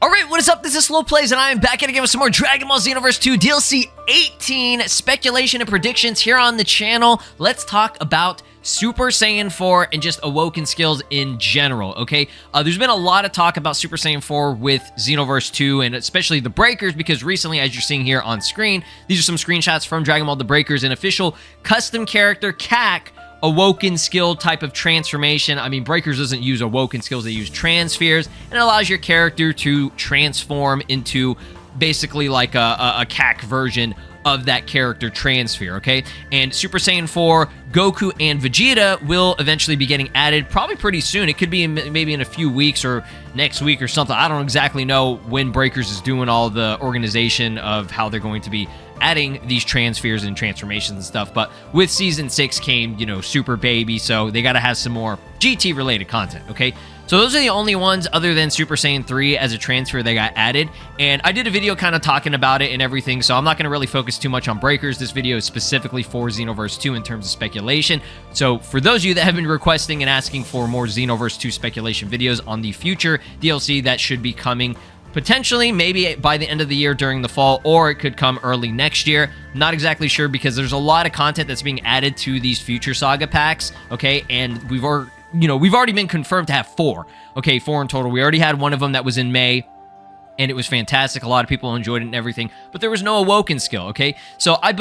Alright, what is up? This is Slow Plays, and I am back again with some more Dragon Ball Xenoverse 2 DLC 18 speculation and predictions here on the channel. Let's talk about Super Saiyan 4 and just Awoken skills in general, okay? There's been a lot of talk about Super Saiyan 4 with Xenoverse 2, and especially the Breakers, because recently, as you're seeing here on screen, these are some screenshots from Dragon Ball The Breakers, an official custom character CAC Awoken skill type of transformation. I mean, Breakers doesn't use Awoken skills, they use transfers, and it allows your character to transform into basically like a CAC version of that character transfer, okay? And Super Saiyan 4, Goku and Vegeta will eventually be getting added probably pretty soon. It could be maybe in a few weeks or next week or something. I don't exactly know when Breakers is doing all the organization of how they're going to be adding these transfers and transformations and stuff. But with Season 6 came, you know, Super Baby, so they got to have some more GT-related content, okay? So those are the only ones other than Super Saiyan 3 as a transfer that got added. And I did a video kind of talking about it and everything, so I'm not going to really focus too much on Breakers. This video is specifically for Xenoverse 2 in terms of speculation. So for those of you that have been requesting and asking for more Xenoverse 2 speculation videos on the future DLC that should be coming potentially maybe by the end of the year during the fall, or it could come early next year. Not exactly sure because there's a lot of content that's being added to these future Saga packs, okay? And we've already been confirmed to have 4. Okay, 4 in total. We already had one of them that was in May, and it was fantastic. A lot of people enjoyed it and everything, but there was no Awoken skill, okay? So I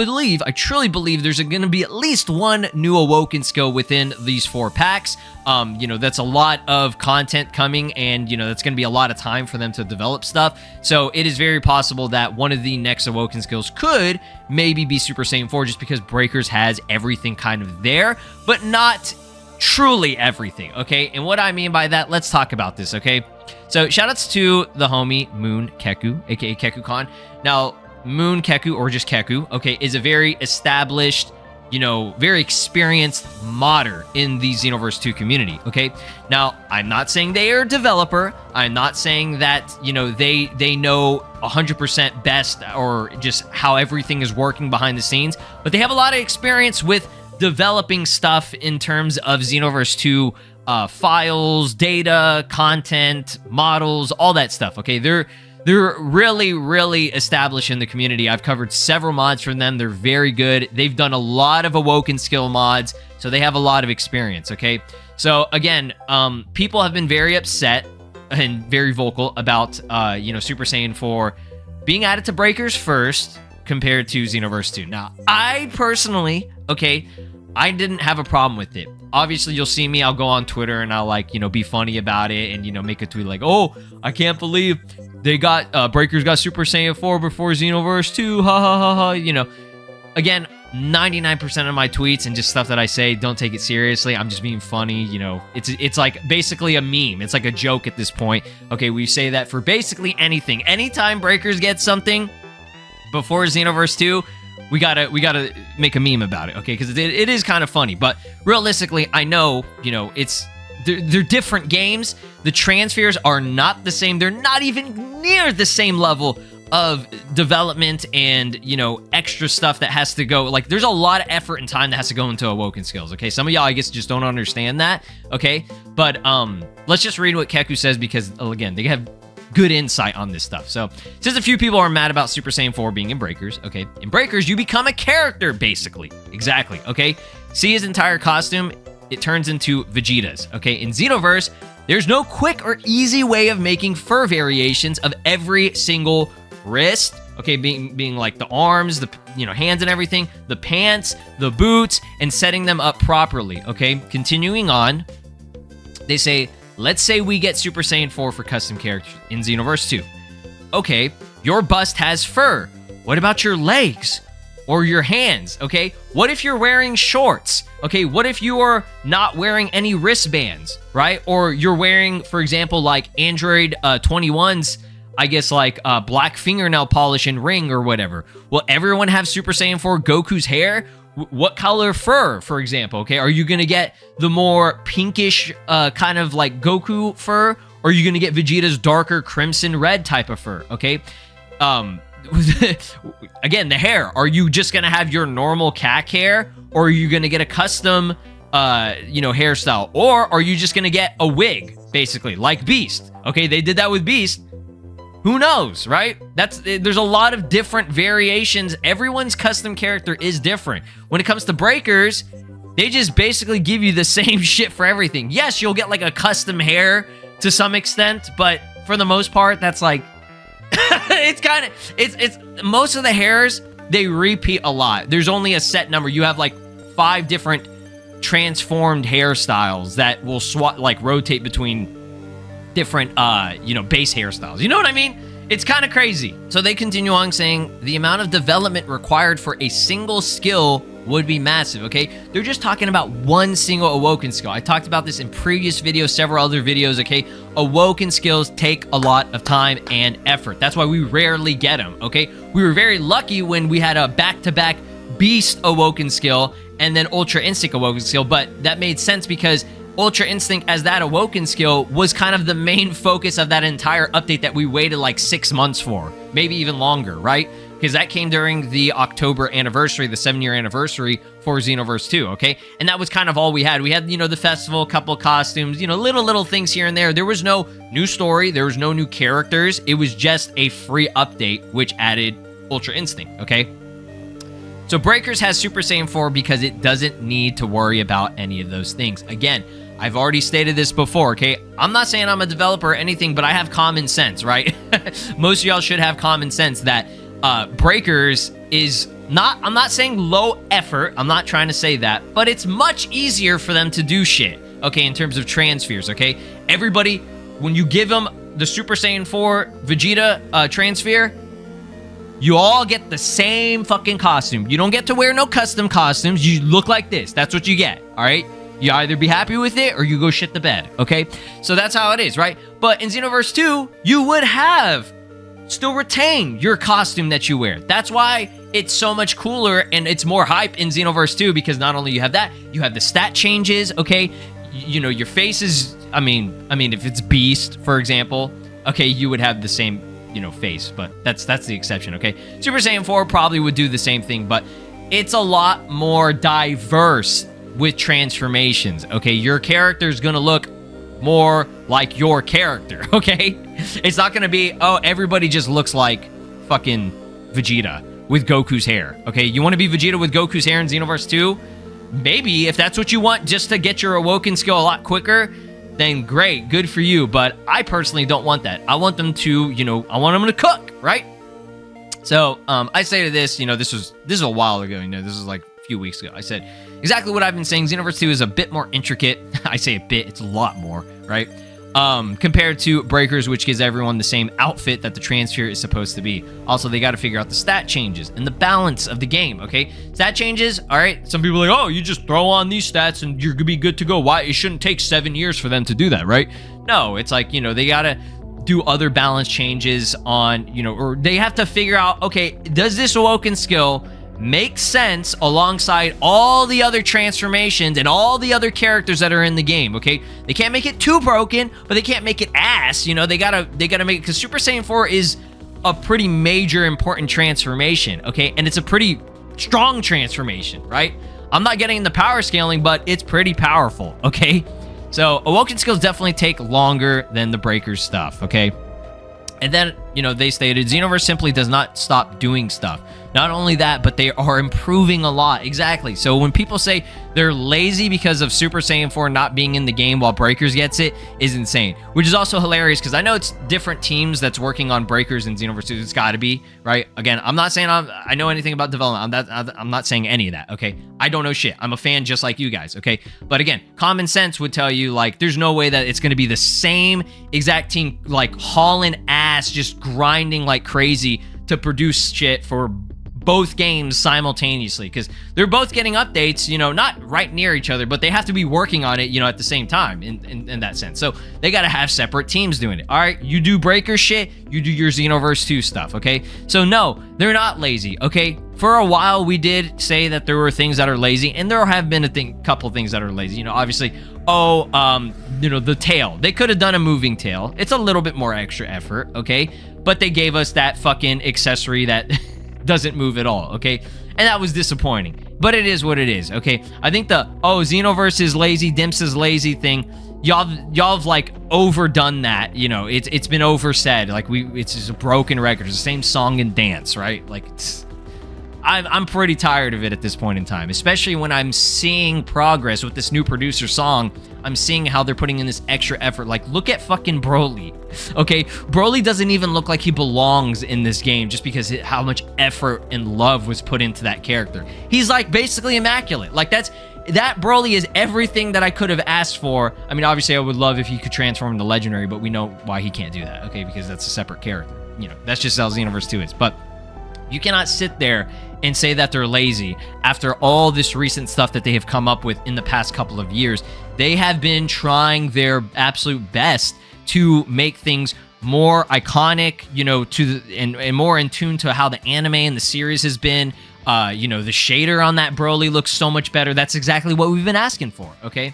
truly believe there's going to be at least one new Awoken skill within these 4 packs. You know, that's a lot of content coming, and, you know, that's going to be a lot of time for them to develop stuff. So it is very possible that one of the next Awoken skills could maybe be Super Saiyan 4, just because Breakers has everything kind of there, but not truly everything, okay? And what I mean by that, let's talk about this, okay? So shoutouts to the homie Moon Keku, aka Keku-Khan. Now, Moon Keku, or just Keku, okay, is a very established, you know, very experienced modder in the Xenoverse 2 community, okay? Now, I'm not saying they are a developer. I'm not saying that, you know, they know 100% best or just how everything is working behind the scenes, but they have a lot of experience with developing stuff in terms of Xenoverse 2 files, data, content, models, all that stuff, okay? They're really, really established in the community. I've covered several mods from them. They're very good. They've done a lot of Awoken skill mods, so they have a lot of experience, okay? So, again, people have been very upset and very vocal about, you know, Super Saiyan 4 being added to Breakers first compared to Xenoverse 2. Now, I personally, okay, I didn't have a problem with it. Obviously, you'll see me, I'll go on Twitter and I'll, like, you know, be funny about it and, you know, make a tweet like, oh, I can't believe they got, Breakers got Super Saiyan 4 before Xenoverse 2, ha ha ha ha, you know. Again, 99% of my tweets and just stuff that I say, don't take it seriously. I'm just being funny, you know. It's like basically a meme. It's like a joke at this point. Okay, we say that for basically anything. Anytime Breakers get something before Xenoverse 2, we gotta make a meme about it, okay? Because it is kind of funny, but realistically, I know, you know, they're different games. The transfers are not the same. They're not even near the same level of development and, you know, extra stuff that has to go. Like, there's a lot of effort and time that has to go into Awoken skills, okay? Some of y'all, I guess, just don't understand that, okay? But let's just read what Keku says because, again, they have good insight on this stuff. So, since a few people are mad about Super Saiyan 4 being in Breakers, okay? In Breakers, you become a character, basically. Exactly, okay? See his entire costume? It turns into Vegeta's, okay? In Xenoverse, there's no quick or easy way of making fur variations of every single wrist, okay? Being like the arms, the, you know, hands and everything, the pants, the boots, and setting them up properly, okay? Continuing on, they say, let's say we get Super Saiyan 4 for custom characters in Xenoverse 2. Okay, your bust has fur. What about your legs or your hands, okay? What if you're wearing shorts? Okay, what if you are not wearing any wristbands, right? Or you're wearing, for example, like Android 21's, I guess, like black fingernail polish and ring or whatever. Will everyone have Super Saiyan 4 Goku's hair? What color fur, for example, okay? Are you going to get the more pinkish kind of like Goku fur? Or are you going to get Vegeta's darker crimson red type of fur, okay? Again, the hair. Are you just going to have your normal CAC hair? Or are you going to get a custom you know, hairstyle? Or are you just gonna get a wig, basically, like Beast? Okay, they did that with Beast. Who knows, right? There's a lot of different variations. Everyone's custom character is different. When it comes to Breakers, they just basically give you the same shit for everything. Yes, you'll get like a custom hair to some extent, but for the most part, that's like, it's most of the hairs, they repeat a lot. There's only a set number. You have like 5 different transformed hairstyles that will rotate between different, you know, base hairstyles. You know what I mean? It's kind of crazy. So they continue on saying the amount of development required for a single skill would be massive, okay? They're just talking about one single Awoken skill. I talked about this in previous videos, several other videos, okay? Awoken skills take a lot of time and effort. That's why we rarely get them, okay? We were very lucky when we had a back-to-back Beast Awoken skill and then Ultra Instinct Awoken skill, but that made sense because Ultra Instinct as that Awoken skill was kind of the main focus of that entire update that we waited like 6 months for, maybe even longer, right? Because that came during the October anniversary, the 7-year anniversary for Xenoverse 2, okay? And that was kind of all we had. We had, you know, the festival, a couple costumes, you know, little things here and there. There was no new story. There was no new characters. It was just a free update, which added Ultra Instinct, okay? So Breakers has Super Saiyan 4 because it doesn't need to worry about any of those things. Again, I've already stated this before, okay? I'm not saying I'm a developer or anything, but I have common sense, right? Most of y'all should have common sense that Breakers is not, I'm not saying low effort, I'm not trying to say that, but it's much easier for them to do shit, okay, in terms of transfers, okay? Everybody, when you give them the Super Saiyan 4 Vegeta transfer, you all get the same fucking costume. You don't get to wear no custom costumes. You look like this. That's what you get, all right? You either be happy with it or you go shit the bed, okay? So that's how it is, right? But in Xenoverse 2, you would have still retain your costume that you wear. That's why it's so much cooler and it's more hype in Xenoverse 2 because not only you have that, you have the stat changes, okay? You know, your face is, I mean, if it's Beast, for example, okay, you would have the same, you know, face, but that's the exception, okay? Super Saiyan 4 probably would do the same thing, but it's a lot more diverse with transformations, okay? Your character is gonna look more like your character, okay? It's not gonna be, oh, everybody just looks like fucking Vegeta with Goku's hair, okay? You want to be Vegeta with Goku's hair in Xenoverse 2? Maybe, if that's what you want, just to get your Awoken skill a lot quicker, then great, good for you, but I personally don't want that. I want them to, you know, I want them to cook, right? So, I say to this, you know, this is a while ago, you know, this is like a few weeks ago. I said exactly what I've been saying. Xenoverse 2 is a bit more intricate. I say a bit, it's a lot more, right? Compared to Breakers, which gives everyone the same outfit that the transfer is supposed to be. Also, they got to figure out the stat changes and the balance of the game, okay? Stat changes, all right, some people are like, oh, you just throw on these stats and you're gonna be good to go. Why? It shouldn't take 7 years for them to do that, right? No, it's like, you know, they got to do other balance changes on, you know, or they have to figure out, okay, does this Awoken skill make sense alongside all the other transformations and all the other characters that are in the game, okay? They can't make it too broken, but they can't make it ass, you know? They gotta make it, because Super Saiyan 4 is a pretty major important transformation, okay? And it's a pretty strong transformation, right? I'm not getting the power scaling, but it's pretty powerful, okay? So Awoken skills definitely take longer than the Breakers stuff, okay? And then, you know, they stated, Xenoverse simply does not stop doing stuff. Not only that, but they are improving a lot. Exactly. So when people say they're lazy because of Super Saiyan 4 not being in the game while Breakers gets it, is insane. Which is also hilarious because I know it's different teams that's working on Breakers and Xenoverse 2. It's got to be, right? Again, I'm not saying I know anything about development. I'm not saying any of that, okay? I don't know shit. I'm a fan just like you guys, okay? But again, common sense would tell you, like, there's no way that it's going to be the same exact team, like, hauling ass, just grinding like crazy to produce shit for both games simultaneously, because they're both getting updates, you know, not right near each other, but they have to be working on it, you know, at the same time in that sense. So they got to have separate teams doing it. All right, you do Breaker shit, you do your Xenoverse 2 stuff, okay? So no, they're not lazy, okay? For a while, we did say that there were things that are lazy, and there have been a couple things that are lazy. You know, obviously, you know, the tail. They could have done a moving tail. It's a little bit more extra effort, okay? But they gave us that fucking accessory that doesn't move at all, okay? And that was disappointing. but it is what it is, okay? I think the, oh, Xenoverse is lazy, Dimps is lazy thing, y'all have like overdone that, you know, it's been oversaid, like it's just a broken record, it's the same song and dance, right? Like, I'm pretty tired of it at this point in time, especially when I'm seeing progress with this new producer song. I'm seeing how they're putting in this extra effort. Like, look at fucking Broly, okay? Broly doesn't even look like he belongs in this game just because how much effort and love was put into that character. He's like basically immaculate. Like, that Broly is everything that I could have asked for. I mean, obviously I would love if he could transform into legendary, but we know why he can't do that, okay? Because that's a separate character. You know, that's just how Xenoverse 2 is. But you cannot sit there and say that they're lazy after all this recent stuff that they have come up with in the past couple of years. They have been trying their absolute best to make things more iconic, you know, and more in tune to how the anime and the series has been. You know, the shader on that Broly looks so much better. That's exactly what we've been asking for, okay?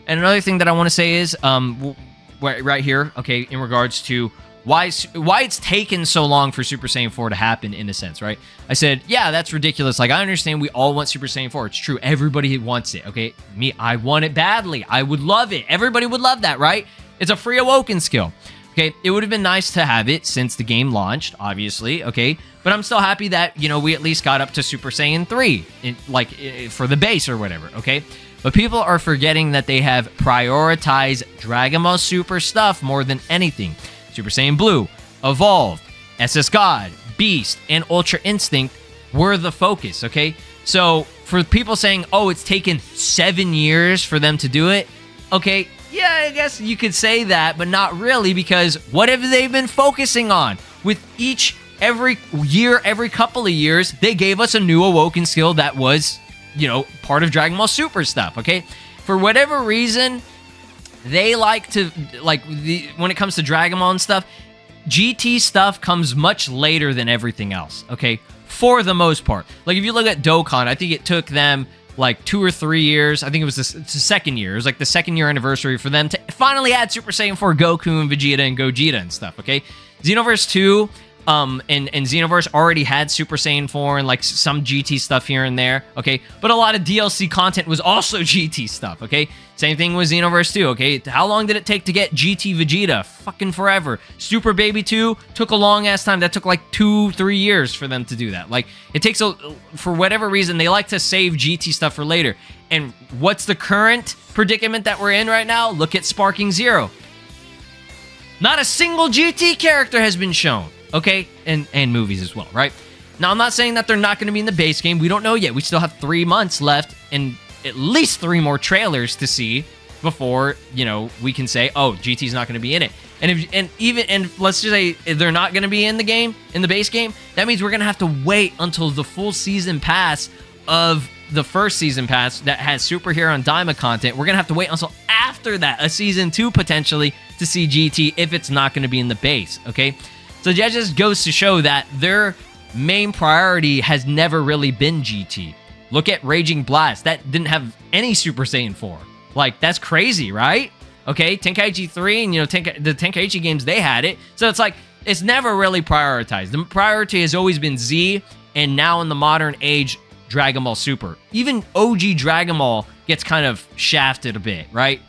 And another thing that I want to say is, right here, okay, in regards to why it's taken so long for Super Saiyan 4 to happen, in a sense, right? I said, yeah, that's ridiculous. Like, I understand we all want Super Saiyan 4. It's true. Everybody wants it, okay? Me, I want it badly. I would love it. Everybody would love that, right? It's a free Awoken skill, okay? It would have been nice to have it since the game launched, obviously, okay? But I'm still happy that, you know, we at least got up to Super Saiyan 3, for the base or whatever, okay? But people are forgetting that they have prioritized Dragon Ball Super stuff more than anything. Super Saiyan Blue, Evolved, SS God, Beast, and Ultra Instinct were the focus, okay? So for people saying, oh, it's taken 7 years for them to do it, okay, yeah, I guess you could say that, but not really, because what have they been focusing on? With every year, every couple of years, they gave us a new Awoken skill that was, you know, part of Dragon Ball Super stuff, okay? For whatever reason, they like to, when it comes to Dragon Ball and stuff, GT stuff comes much later than everything else, okay? For the most part. Like, if you look at Dokkan, I think it took them, like, 2 or 3 years. I think it was the second year. It was, like, the second year anniversary for them to finally add Super Saiyan 4 Goku and Vegeta and Gogeta and stuff, okay? Xenoverse 2... and Xenoverse already had Super Saiyan 4 and like some GT stuff here and there, okay? But a lot of DLC content was also GT stuff, okay? Same thing with Xenoverse 2, okay? How long did it take to get GT Vegeta? Fucking forever. Super Baby 2 took a long ass time. That took like 2-3 years for them to do that. Like, it takes for whatever reason, they like to save GT stuff for later. And what's the current predicament that we're in right now? Look at Sparking Zero. Not a single GT character has been shown. Okay, and movies as well, right? Now, I'm not saying that they're not going to be in the base game. We don't know yet. We still have 3 months left and at least 3 more trailers to see before, you know, we can say, oh, GT's not going to be in it. And let's just say if they're not going to be in the game, in the base game, that means we're going to have to wait until the full season pass of the first season pass that has Superhero and Daima content. We're going to have to wait until after that, a season 2 potentially, to see GT if it's not going to be in the base, okay? So that just goes to show that their main priority has never really been GT. Look at Raging Blast. That didn't have any Super Saiyan 4. Like, that's crazy, right? Okay, Tenkaichi 3 and, you know, the Tenkaichi games, they had it. So it's like, it's never really prioritized. The priority has always been Z, and now in the modern age, Dragon Ball Super. Even OG Dragon Ball gets kind of shafted a bit, right?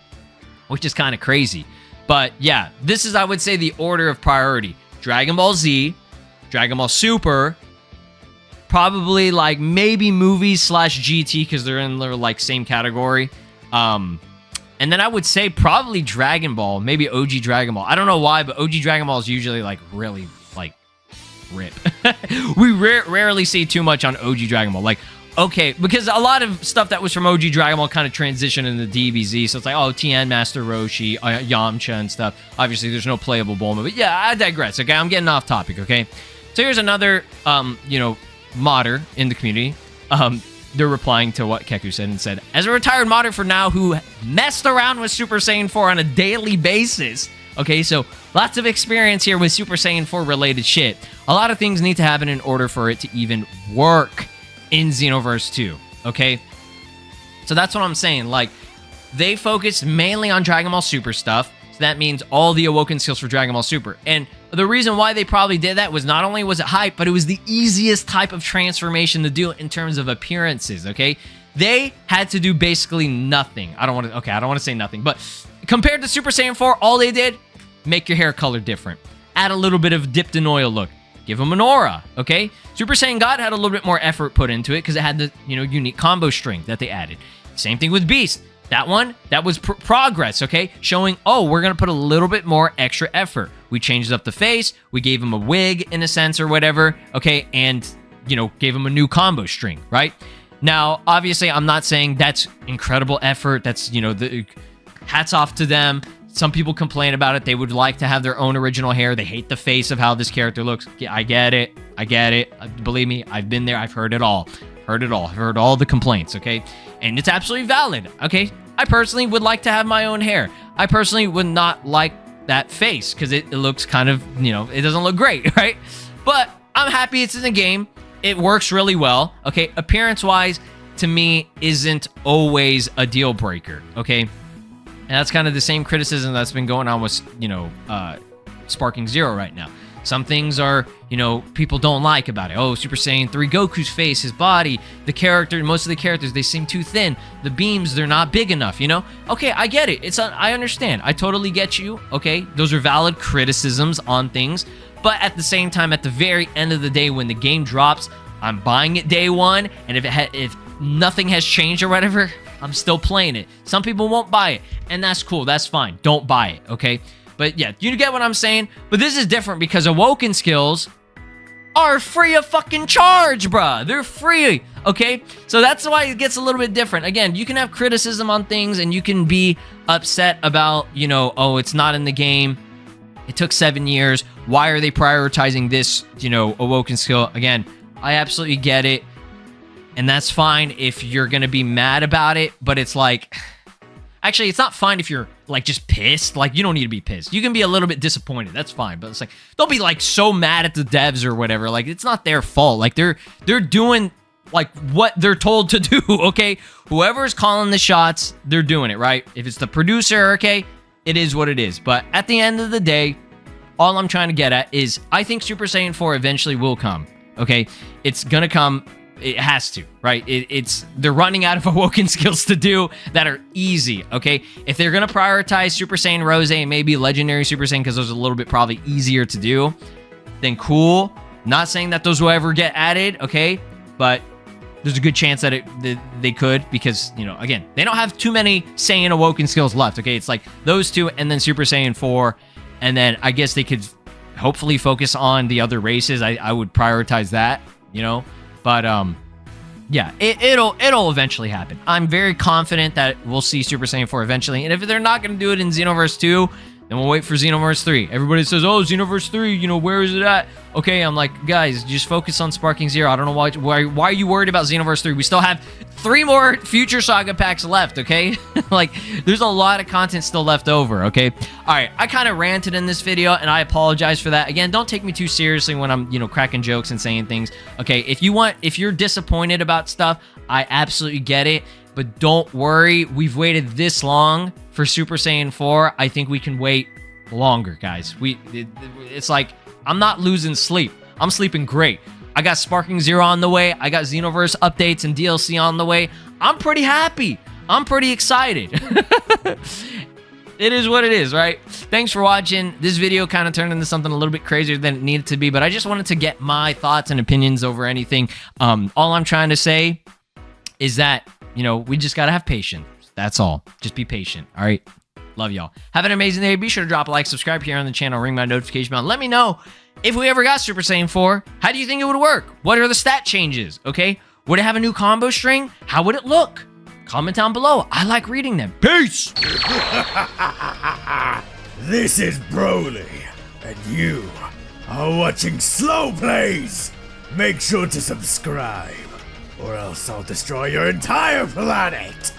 Which is kind of crazy. But yeah, this is, I would say, the order of priority. Dragon Ball Z, Dragon Ball Super, probably like maybe movies / GT because they're in the like same category. And then I would say probably Dragon Ball, maybe OG Dragon Ball. I don't know why, but OG Dragon Ball is usually like really like rip. We rarely see too much on OG Dragon Ball. Like, okay, because a lot of stuff that was from OG Dragon Ball kind of transitioned into DBZ, so it's like, oh, Tien, Master Roshi, Yamcha and stuff. Obviously, there's no playable Bulma, but yeah, I digress, okay? I'm getting off topic, okay? So here's another, you know, modder in the community. They're replying to what Keku said and said, as a retired modder for now who messed around with Super Saiyan 4 on a daily basis, okay, so lots of experience here with Super Saiyan 4 related shit. A lot of things need to happen in order for it to even work in Xenoverse 2, okay? So that's what I'm saying. Like, they focus mainly on Dragon Ball Super stuff, so that means all the Awoken skills for Dragon Ball Super. And the reason why they probably did that was not only was it hype, but it was the easiest type of transformation to do in terms of appearances, okay? They had to do basically nothing. I don't want to say nothing, but compared to Super Saiyan 4, all they did, make your hair color different. Add a little bit of dipped in oil look. Give them an aura, okay? Super Saiyan God had a little bit more effort put into it because it had the, unique combo string that they added. Same thing with Beast. That one, that was progress, okay? Showing, oh, we're going to put a little bit more extra effort. We changed up the face. We gave him a wig, in a sense, or whatever, okay? And, gave him a new combo string, right? Now, obviously, I'm not saying that's incredible effort. That's, the hats off to them. Some people complain about it. They would like to have their own original hair. They hate the face of how this character looks. I get it. Believe me, I've been there. I've heard it all. I've heard all the complaints, okay? And it's absolutely valid, okay? I personally would like to have my own hair. I personally would not like that face because it looks kind of, it doesn't look great, right? But I'm happy it's in the game. It works really well, okay? Appearance-wise, to me, isn't always a deal breaker, okay? And that's kind of the same criticism that's been going on with, Sparking Zero right now. Some things are, people don't like about it. Oh, Super Saiyan 3 Goku's face, his body, the character, most of the characters, they seem too thin. The beams, they're not big enough, Okay, I get it. I understand. I totally get you, okay? Those are valid criticisms on things. But at the same time, at the very end of the day, when the game drops, I'm buying it day one. And if nothing has changed or whatever, I'm still playing it. Some people won't buy it, and that's cool. That's fine. Don't buy it, okay? But yeah, you get what I'm saying? But this is different because Awoken skills are free of fucking charge, bruh. They're free, okay? So that's why it gets a little bit different. Again, you can have criticism on things and you can be upset about, oh, it's not in the game. It took 7 years. Why are they prioritizing this, Awoken skill? Again, I absolutely get it. And that's fine if you're going to be mad about it. But it's like, actually, it's not fine if you're like just pissed. Like, you don't need to be pissed. You can be a little bit disappointed. That's fine. But it's like, don't be like so mad at the devs or whatever. Like, it's not their fault. Like, they're doing like what they're told to do, okay? Whoever's calling the shots, they're doing it, right? If it's the producer, okay, it is what it is. But at the end of the day, all I'm trying to get at is I think Super Saiyan 4 eventually will come, okay? It's gonna come. It has to, right? They're running out of Awoken skills to do that are easy, okay? If they're going to prioritize Super Saiyan Rosé and maybe Legendary Super Saiyan because those are a little bit probably easier to do, then cool. Not saying that those will ever get added, okay? But there's a good chance that they could because, again, they don't have too many Saiyan Awoken skills left, okay? It's like those two and then Super Saiyan 4, and then I guess they could hopefully focus on the other races. I would prioritize that, But, yeah, it'll eventually happen. I'm very confident that we'll see Super Saiyan 4 eventually. And if they're not going to do it in Xenoverse 2, then we'll wait for Xenoverse 3. Everybody says, oh, Xenoverse 3, where is it at? Okay, I'm like, guys, just focus on Sparking Zero. I don't know why are you worried about Xenoverse 3? We still have 3 more future Saga packs left, okay? Like, there's a lot of content still left over, okay? All right, I kind of ranted in this video, and I apologize for that. Again, don't take me too seriously when I'm, cracking jokes and saying things, okay? If you're disappointed about stuff, I absolutely get it, but don't worry. We've waited this long for Super Saiyan 4. I think we can wait longer, guys. It's like, I'm not losing sleep. I'm sleeping great. I got Sparking Zero on the way. I got Xenoverse updates and DLC on the way. I'm pretty happy. I'm pretty excited. It is what it is, right? Thanks for watching. This video kind of turned into something a little bit crazier than it needed to be, but I just wanted to get my thoughts and opinions over anything. All I'm trying to say is that, we just got to have patience. That's all. Just be patient, all right? Love y'all. Have an amazing day. Be sure to drop a like, subscribe here on the channel, ring my notification bell. Let me know if we ever got Super Saiyan 4. How do you think it would work? What are the stat changes, okay? Would it have a new combo string? How would it look? Comment down below. I like reading them. Peace! This is Broly, and you are watching Slow Plays. Make sure to subscribe, or else I'll destroy your entire planet.